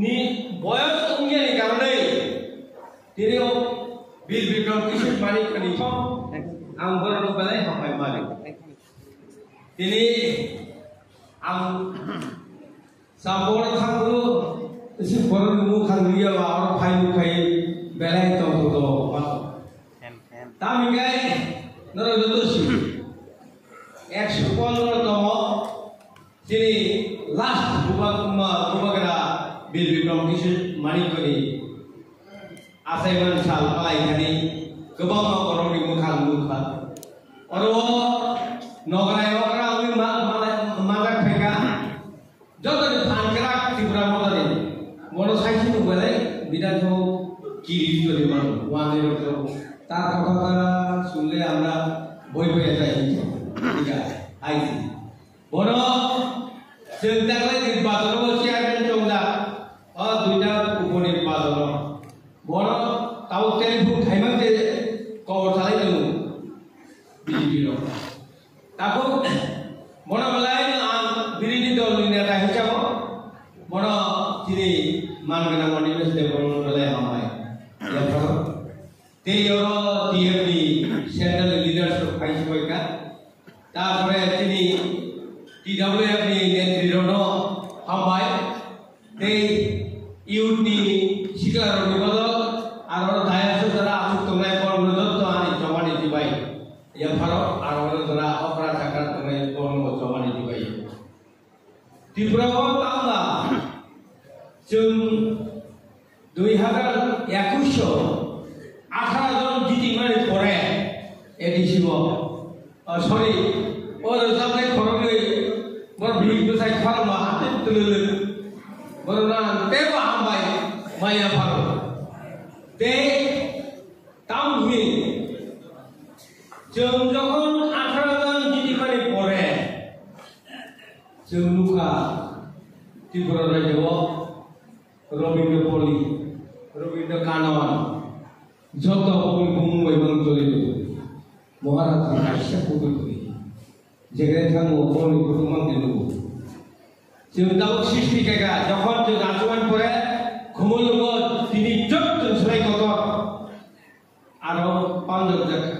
ni বয়স উঙ্গিয়ানি কারণে তিনিও বীর বিক্রম কিশোর মানিক নিথ আং বরণ বেলায় হামাই মালিক তিনি আং সাবর থাকলো এসে বরণ মুখ খাঙ্গিয়া আর ফাই মুখাই বেলায় তত তামিগাই নরদোষী 115তম যিনি লাস্ট বুবাগরা বীর বিক্রম কিশোর মানিকনি आसायमन साल पालायनानै गोबां न'खरनि मोखां मुखा अरो नगराय नगरा आंनि माजाक फैगा जतनि फानग्रा त्रिपुरा मदनि बड़ साइसि नुबालाय बिधानसभा गिरि করে মান ওয়ানের তো তার কথা শুনলে আমরা বই বই যাই ঠিক আছে আইছি বড় जों दाख्लै निर्बाचनाव চেয়ারম্যান চৌদা দুইটা উপনির্বাচন বড় তাও টেলিফোন খাইমাক যে কবর চালাই দেব বিজেপির তারপর বড় বেলায় বিরোধী দল নেতা হিসাবে বড় তিনি মানগনা মনিবেশ দেবন বেলায় আমায় টিএমডি সেন্ট্রাল লিডারশিপ পাইছে বইকা তারপরে তিনি টিডব্লিউএফনি নেতৃত্ব হামবাই এই ইউনি শিকারনি বদল আর দায়াসু দ্বারা আসুক্তনায় কর্মদত্ত আনি জমানি দিবাই ইয়া ভারত আর দ্বারা অপরাধ আকার তনায় কর্ম জমানি দিবাই ত্রিপুরাও তামলা जों 2021 18 জন জিটিমারি পরে এডিসিব সরি ওর জামলাই খরগৈ বড় ভিড় সাই খারাপ হাতে তুলে বড় না তেবা হামবাই মাইয়া ভারত তে তামহি जों যখন 18 জন জিটিমারি পরে जों নুকা ত্রিপুরা রাজ্য রবীন্দ্র পল্লী রবীন্দ্র কানন যত বুমু এবং চলিত মহারাষ্ট্র রাশিয়া পুতুলি যেখানে থাকবো অনেক কুটুম্বাং দিল जों दाउ सृष्टि कायगा যখন जों आचुमान পরে ঘুমলব তিনি যত সলাই কত আর পাঁচজন জায়গা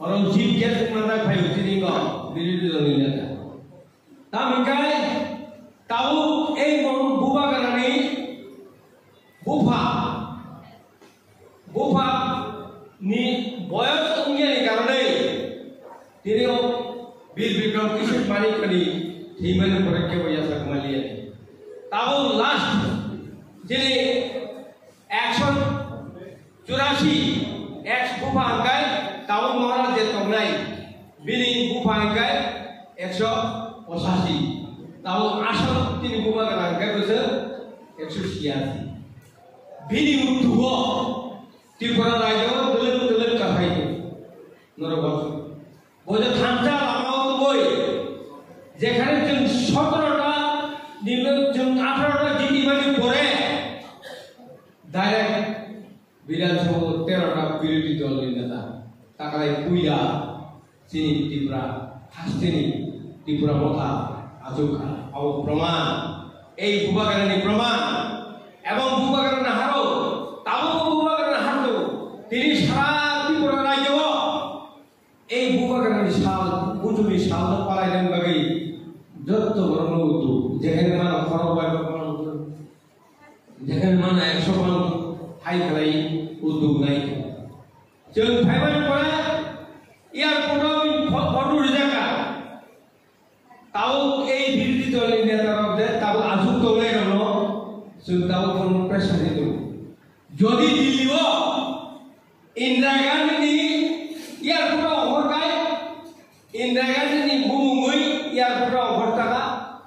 অরণ জীব গ্যাস মানা ভাই তিনি গ বিরোধী দল নেতা তামিকাই তাও এই বুবা গানানি বুফা নি বয়স উঙ্গিয়ানি কারণে তিনিও বীর বিক্রম কিশোর মানিকনি হিমানে পরীক্ষা বইয়া সাকমালিয়া তাও লাস্ট যিনি 184 এক্স বুফা আঙ্কায় তাও মহারাজ যে তংনাই বিনি বুফা আঙ্কায় 185 তাও আসল তিনি বুফা আঙ্কায় বসে 186 বিনি উঠুব ত্রিপুরা রাজ্য দলের দলের কাহাই নরবস বজে থানচা লামাও বই যেখানে जों 17টা जों 18টা জিটিমানি পরে ডাইরেক্ট বিধানসভা 13টা বিরোধী দল নেতা তাকাই কুইলা চিনি ত্রিপুরা হাসতেনি ত্রিপুরা কথা আজুকা আও প্রমাণ এই বুবাগানি প্রমাণ এবং বুবাগানি হারো তাও বুবাগানি হারতো তিনি সারা ত্রিপুরা রাজ্য এই বুবাগানি সাল বুঝুনি সাল পালাইলেন বাকি যত বড় উদ্যোগ যেখানে মানে খরচ যেখানে মানে 100 মান হাই ফেলাই উদ্যোগ নাই जों ফাইবার পরে এয়ারপোর্ট ফটো রিজাকা তাও এই বিরোধী দলের নেতারা তাও আসুক তোলে গেল जों তাও কোন প্রেসার দিত যদি দিলিও ইন্দিরা গান্ধী এয়ারপোর্ট হরকায় ইন্দিরা গান্ধী বুমুই এয়ারপোর্ট হরতাকা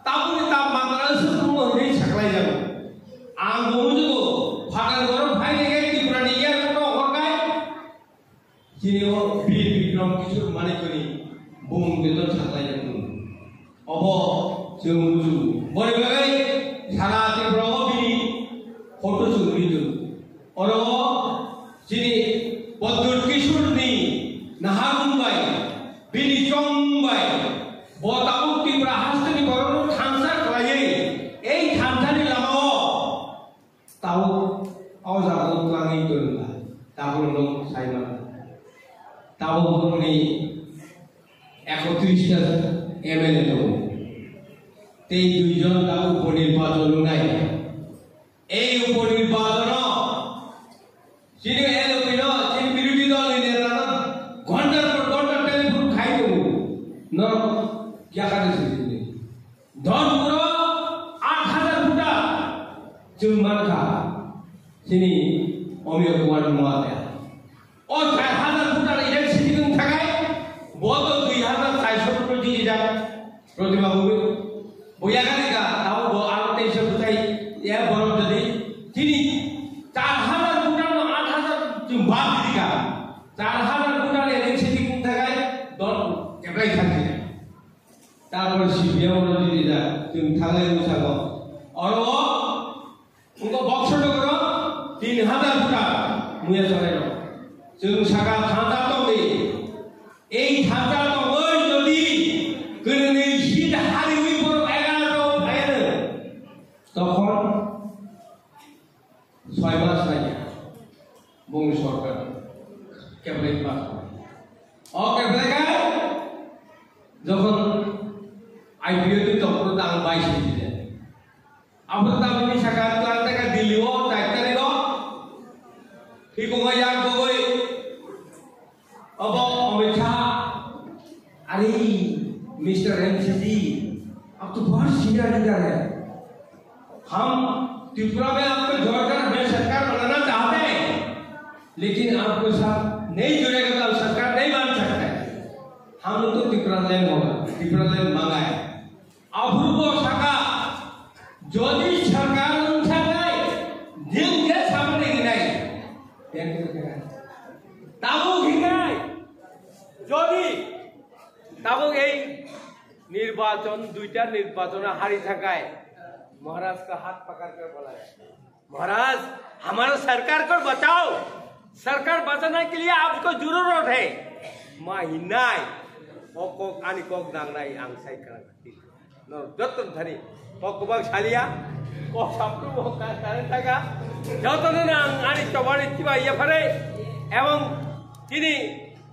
তাবুনি তা বাংলাদেশ হই সাকলাই যাব আং বুমুজু ফাটার গরম ফাইলে গে ত্রিপুরানি এয়ারপোর্ট হরকায় যিনিও বীর বিক্রম কিশোর মানিকনি বুম বেতন সাকলাই যাব অব जों বুঝু বড় বাগাই সারা ত্রিপুরা বিনি ফটো চুরিদু অর যিনি বদ্দুর কিশোরনি নাহাগুমবাই বিনি চংবাই বতাবু ত্রিপুরা হাসতেনি গরম খানসা খালাই এই খানসানি লামাও turun lah. Tabung long saya mana. Tabung ni 31 MLA tu. Tei 2 জন tahu উপনির্বাচন নাই। এই উপনির্বাচন sini elopino sini বিরোধী দল নেতা ঘন্টার পর ঘন্টা টেলিফোন খাই দেবো ন क्या करे sini ধনপুর 8000 ফুটা চুম্মান খা sini অমিয় কুমার মহাতে ও 4000 ফুটার ইলেকট্রিসিটি কোন থাকায় বত 2400 ফুট দিয়ে যা প্রতিভা হবে বইয়া গালিকা তাও আর 2300 ফুটাই এ বড় যদি sini 4000 ফুটার 8000 চুম্বাদ দিকা 4000 ফুটার ইলেকট্রিসিটি কোন থাকায় দল কেবলাই থাকি তারপর সিবিএম যদি যা তুমি থাকলে মুসাগো আর ও उनको बक्सर करो 3000 ফুটা মুয়া চলে না जों सागा थांजा दं दे এই थांजा दं ওই যদি गोदोनि सिट हारिमुनि बर' 11 फायनो তখন 6 মাস লাগে বং সরকার কেবলাই পাস ও কেবলাই যখন আইপিও তে তখন দাম 22 দিলেন আমরা দামি সাকা টাকা দিলিও ডাক্তারে গো ঠিক গয়া গই अब अमित शाह अरे मिस्टर एमसीजी अब तो बहुत सीनियर लीडर है हम त्रिपुरा में आपको जोड़कर नई सरकार बनाना चाहते हैं लेकिन आपको साथ नहीं जुड़ेगा तो सरकार नहीं बन सकता है हम लोग तो त्रिपुरा लैंड होगा त्रिपुरा लैंड मांगा है अपूर्व शाखा যদি সরকার অনুসারে জিমকে সামনে গিনাই তাবু গিনাই যদি তাবু এই নির্বাচন দুইটা নির্বাচনে হারি থাকায় महाराज का हाथ पकड़ कर बोला है महाराज हमारा सरकार को बचाओ सरकार बचाने के लिए आपको जरूरत है महिनाय ओको आनी कोक दांगनाय आंसाय करती न जतन धनी पकबक सालिया को साप्रु का कारण थाका जतन आनी चबाड़ी तिबा ये फरे एवं तिनी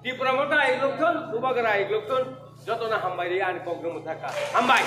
त्रिपुरामता एक लोकन सुबगरा एक लोकन जतन हामबाय आनी कोक थाका हामबाय